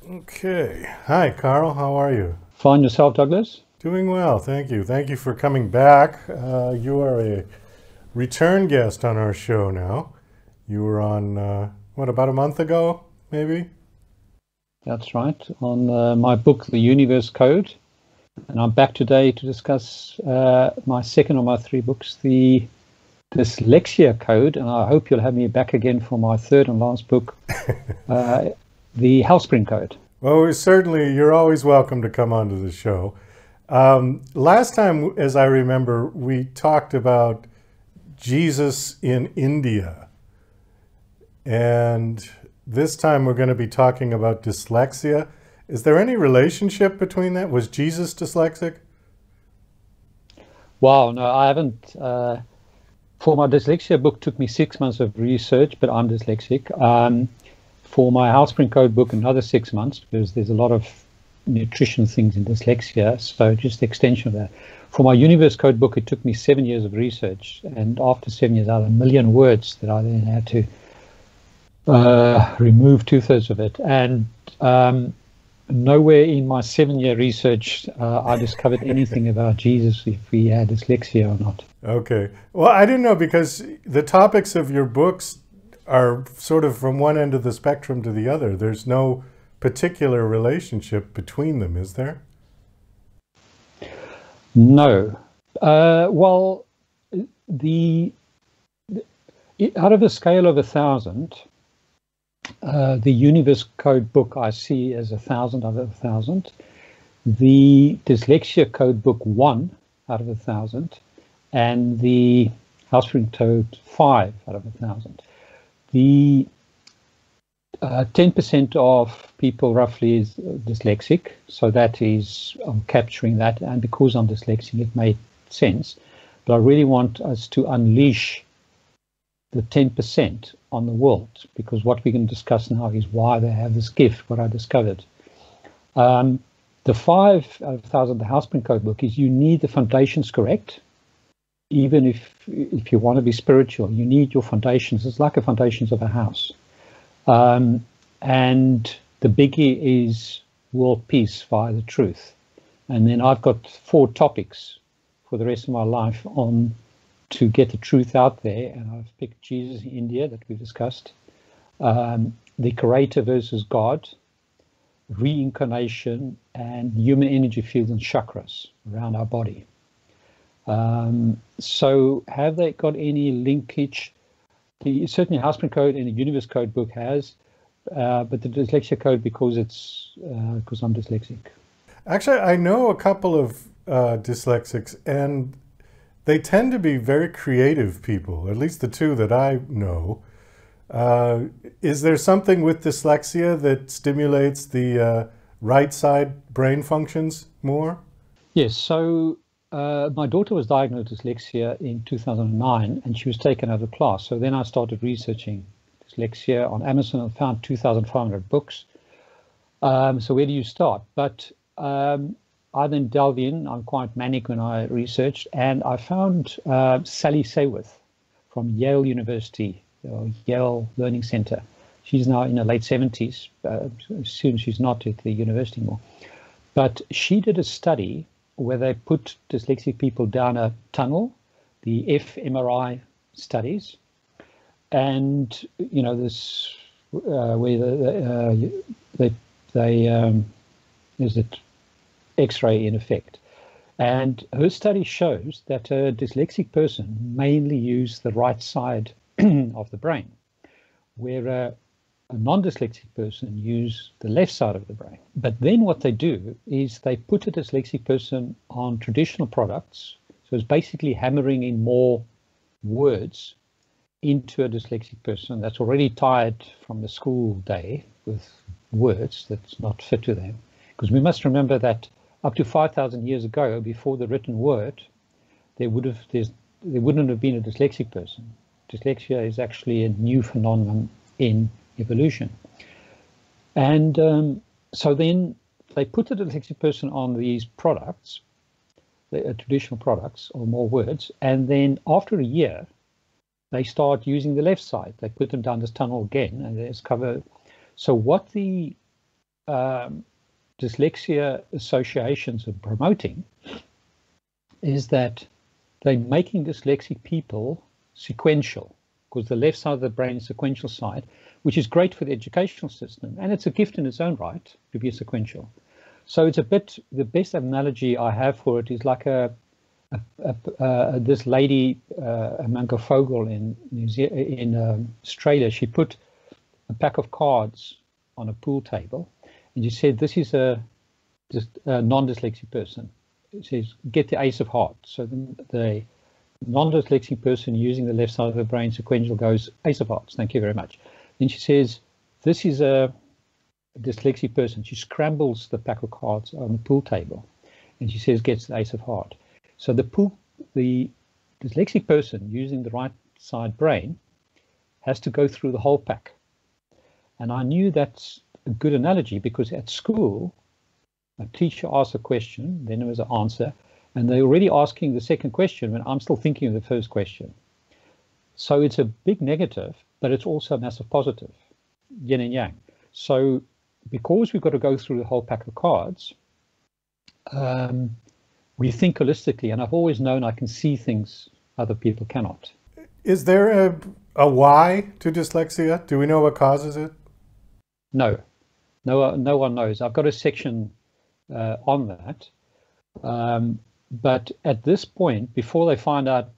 Okay. Hi, Carl. How are you? Find yourself, Douglas? Doing well, thank you. Thank you for coming back. You are a return guest on our show now. You were on, about a month ago, maybe? That's right. On my book, The Universe Code. And I'm back today to discuss my second of my three books, The Dyslexia Code. And I hope you'll have me back again for my third and last book, The Healthspring Code. Well, you're always welcome to come onto the show. Last time, as I remember, we talked about Jesus in India. And this time we're going to be talking about dyslexia. Is there any relationship between that? Was Jesus dyslexic? Wow, no, I haven't. For my dyslexia book, took me 6 months of research, but I'm dyslexic. For my Healthspring Code book, another 6 months, because there's a lot of nutrition things in dyslexia, so just the extension of that. For my Universe Code book, it took me 7 years of research, and after 7 years, I had 1 million words that I then had to remove 2/3 of it. And nowhere in my 7 year research I discovered anything about Jesus, if he had dyslexia or not. Okay. Well, I didn't know because the topics of your books are sort of from one end of the spectrum to the other. There's no particular relationship between them, is there? No. Well, the out of a scale of 1,000, the Universe Code book I see as 1,000 out of 1,000. The Dyslexia Code book 1 out of 1,000, and the Healthspring Code 5 out of 1,000. The 10% of people roughly is dyslexic, so that is, I'm capturing that, and because I'm dyslexic, it made sense. But I really want us to unleash the 10% on the world, because what we can discuss now is why they have this gift, what I discovered. The 5 out of 1,000, the Healthspring Code book, is you need the foundations correct. Even if you want to be spiritual, you need your foundations. It's like the foundations of a house. And the biggie is world peace via the truth. And then I've got 4 topics for the rest of my life on to get the truth out there. And I've picked Jesus in India, that we've discussed, the creator versus God, reincarnation, and human energy fields and chakras around our body. So have they got any linkage? Certainly Healthspring Code and the Universe Code book has, but the Dyslexia Code, because I'm dyslexic. Actually, I know a couple of dyslexics, and they tend to be very creative people, at least the 2 that I know. Is there something with dyslexia that stimulates the right side brain functions more? Yes, so my daughter was diagnosed with dyslexia in 2009, and she was taken out of class. So then I started researching dyslexia on Amazon and found 2,500 books. So where do you start? But I then delved in. I'm quite manic when I researched, and I found Sally Sayworth from Yale University, or Yale Learning Center. She's now in her late 70s. Soon she's not at the university anymore. But she did a study where they put dyslexic people down a tunnel, the fMRI studies, and this where there's an X-ray in effect, and her study shows that a dyslexic person mainly use the right side of the brain, where a non-dyslexic person use the left side of the brain. But then what they do is they put a dyslexic person on traditional products. So it's basically hammering in more words into a dyslexic person that's already tired from the school day with words that's not fit to them. Because we must remember that up to 5,000 years ago, before the written word, there wouldn't have been a dyslexic person. Dyslexia is actually a new phenomenon in evolution. And so then they put the dyslexic person on these products, the traditional products, or more words, and then after a year, they start using the left side. They put them down this tunnel again, and they discover. So what the dyslexia associations are promoting is that they're making dyslexic people sequential, because the left side of the brain is sequential side, which is great for the educational system, and it's a gift in its own right to be sequential. So it's a bit, the best analogy I have for it is like this lady, Amanda Fogel in Australia. She put a pack of cards on a pool table, and she said, this is a non-dyslexic person. It says, get the ace of hearts. So the non-dyslexic person using the left side of the brain sequential goes, ace of hearts, thank you very much. Then she says, this is a dyslexic person. She scrambles the pack of cards on the pool table, and she says, gets the ace of heart. So the dyslexic person using the right side brain has to go through the whole pack. And I knew that's a good analogy, because at school, a teacher asked a question, then there was an answer, and they're already asking the second question when I'm still thinking of the first question. So it's a big negative, but it's also a massive positive, yin and yang. So because we've got to go through the whole pack of cards, we think holistically, and I've always known I can see things other people cannot. Is there a why to dyslexia? Do we know what causes it? No one knows. I've got a section on that. But at this point, before they find out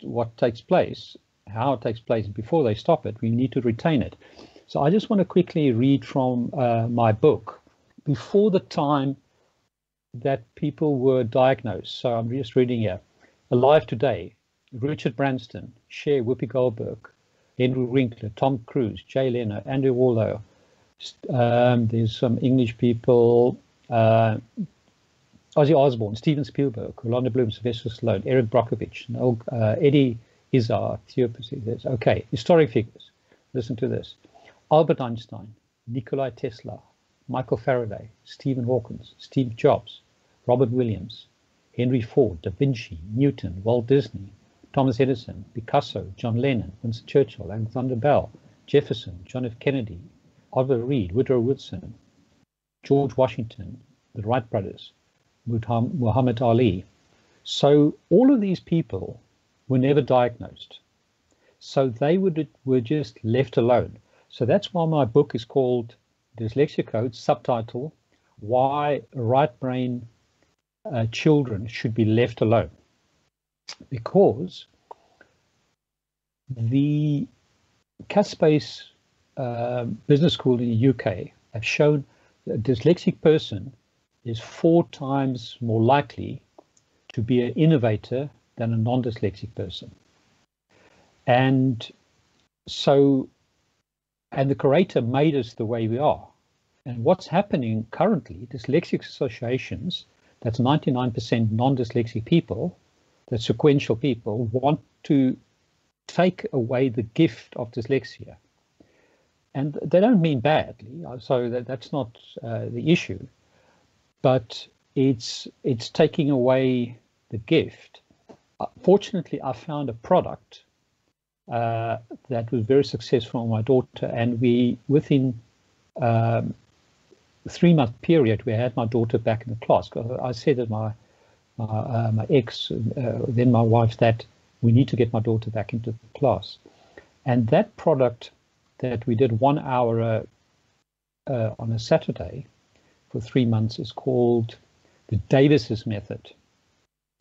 what takes place, how it takes place, before they stop it, we need to retain it. So I just want to quickly read from my book. Before the time that people were diagnosed, so I'm just reading here, Alive Today, Richard Branson, Cher, Whoopi Goldberg, Henry Winkler, Tom Cruise, Jay Leno, Andrew Warlow. There's some English people, Ozzy Osbourne, Steven Spielberg, Orlando Bloom, Sylvester Stallone, Eric Brockovich, Eddie Izzard, Theo Pacific. Okay, historic figures. Listen to this. Albert Einstein, Nikola Tesla, Michael Faraday, Stephen Hawking, Steve Jobs, Robert Williams, Henry Ford, Da Vinci, Newton, Walt Disney, Thomas Edison, Picasso, John Lennon, Winston Churchill, Alexander Bell, Jefferson, John F. Kennedy, Oliver Reed, Woodrow Wilson, George Washington, the Wright brothers, Muhammad Ali. So all of these people were never diagnosed. So they were just left alone. So that's why my book is called Dyslexia Code, subtitle, Why Right Brain Children Should Be Left Alone. Because the Caspace Business School in the UK have shown that a dyslexic person is 4 times more likely to be an innovator than a non-dyslexic person. And so, and the Creator made us the way we are. And what's happening currently, dyslexic associations, that's 99% non-dyslexic people, that's sequential people, want to take away the gift of dyslexia. And they don't mean badly, so that's not the issue, but it's taking away the gift. Fortunately, I found a product that was very successful on my daughter, and we, within a 3-month period, we had my daughter back in the class. I said that my ex, then my wife, that we need to get my daughter back into the class. And that product that we did 1 hour on a Saturday for 3 months is called the Davis's method.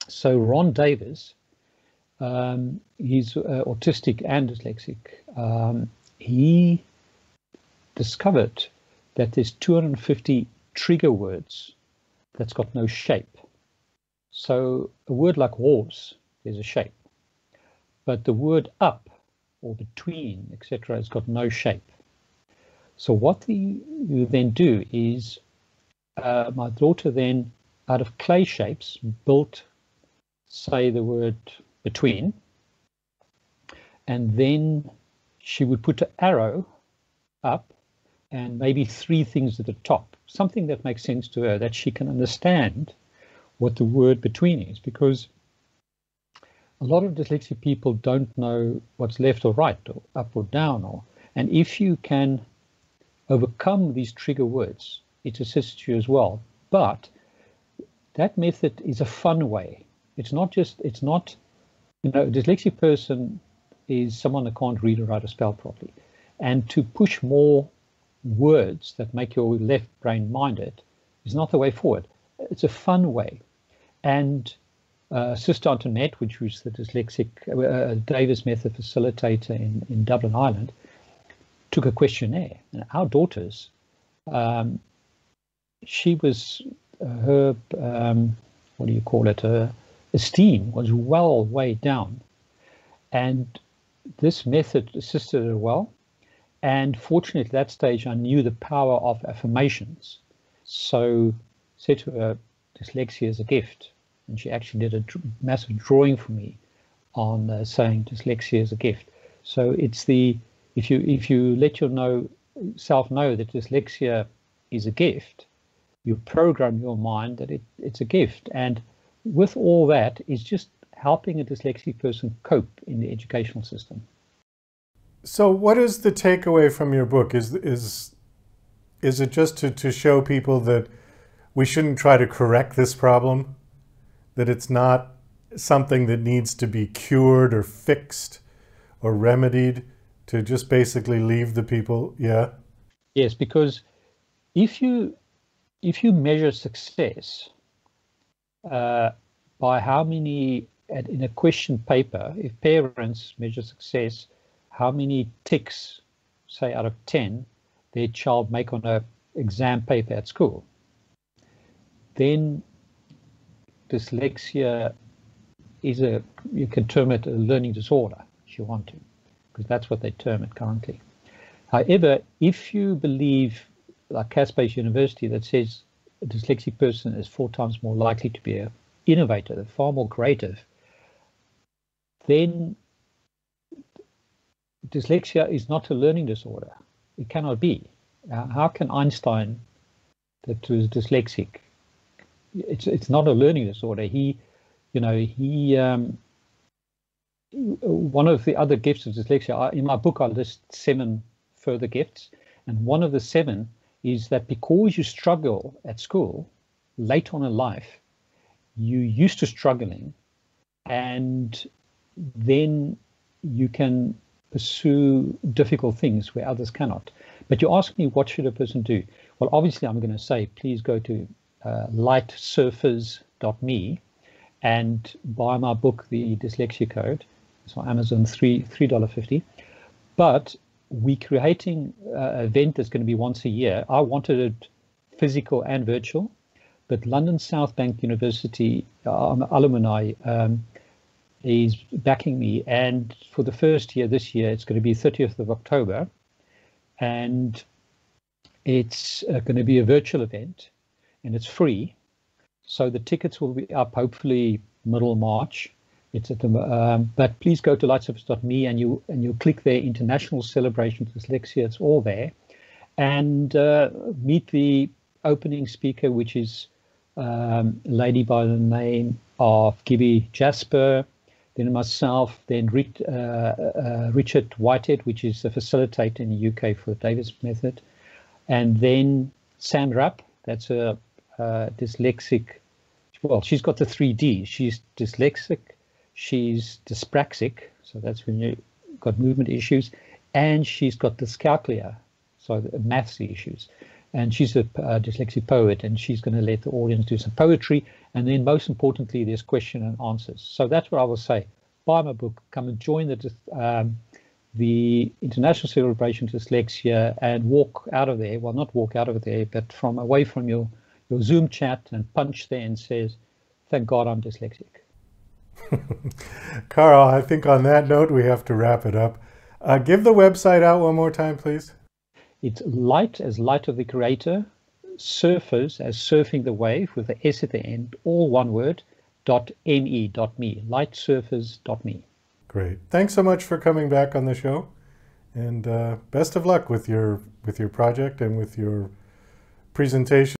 So Ron Davis, he's autistic and dyslexic. He discovered that there's 250 trigger words that's got no shape. So a word like horse, there's a shape, but the word up or between, etc., has got no shape. So what you then do is, my daughter then, out of clay shapes, built, say, the word between, and then she would put an arrow up and maybe 3 things at the top, something that makes sense to her, that she can understand what the word between is, because a lot of dyslexic people don't know what's left or right or up or down, and if you can overcome these trigger words, it assists you as well. But that method is a fun way. It's not, a dyslexic person is someone that can't read or write or spell properly. And to push more words that make your left brain minded is not the way forward. It's a fun way. And Sister Antoinette, which was the dyslexic Davis method facilitator in Dublin, Ireland, took a questionnaire. And our daughters, she was, her, her esteem was well way down. And this method assisted her well. And fortunately, at that stage, I knew the power of affirmations. So I said to her, dyslexia is a gift. And she actually did a massive drawing for me on saying dyslexia is a gift. So it's if you let yourself know that dyslexia is a gift, you program your mind that it's a gift. And with all that, it's just helping a dyslexic person cope in the educational system. So what is the takeaway from your book? Is it just to show people that we shouldn't try to correct this problem? That it's not something that needs to be cured or fixed or remedied, to just basically leave the people, yeah? Yes, because if you measure success by how many, in a question paper, if parents measure success, how many ticks, say out of 10, their child make on a exam paper at school, then dyslexia is you can term it a learning disorder if you want to, because that's what they term it currently. However, if you believe, like Caspace University, that says a dyslexic person is 4 times more likely to be an innovator, far more creative, then dyslexia is not a learning disorder. It cannot be. How can Einstein, that was dyslexic, it's not a learning disorder. One of the other gifts of dyslexia, in my book I list 7 further gifts, and one of the 7 is that because you struggle at school late on in life, you used to struggling, and then you can pursue difficult things where others cannot. But you ask me, what should a person do? Well, obviously I'm going to say, please go to lightsurfers.me and buy my book, The Dyslexia Code. It's on Amazon, $3.50. But we're creating an event that's going to be once a year. I wanted it physical and virtual, but London South Bank University alumni is backing me. And for the first year this year, it's going to be 30th of October. And it's going to be a virtual event. And it's free, so the tickets will be up hopefully middle March. It's at the but please go to lightsurface.me and you click there, International Celebration of Dyslexia. It's all there, and meet the opening speaker, which is a lady by the name of Gibby Jasper, then myself, then Richard Whitehead, which is a facilitator in the UK for the Davis method, and then Sam Rapp. That's a dyslexic, well, she's got the 3 Ds. She's dyslexic, she's dyspraxic, so that's when you got movement issues, and she's got dyscalculia, so the maths issues. And she's a dyslexic poet, and she's going to let the audience do some poetry, and then most importantly, there's question and answers. So that's what I will say. Buy my book, come and join the International Celebration of Dyslexia, and walk out of there, well, not walk out of there, but from away from your Zoom chat and punch there and says, thank God I'm dyslexic. Karl, I think on that note, we have to wrap it up. Give the website out one more time, please. It's light as light of the creator, surfers as surfing the wave with the S at the end, all one word, .me, lightsurfers.me. Great. Thanks so much for coming back on the show, and best of luck with your project and with your presentation.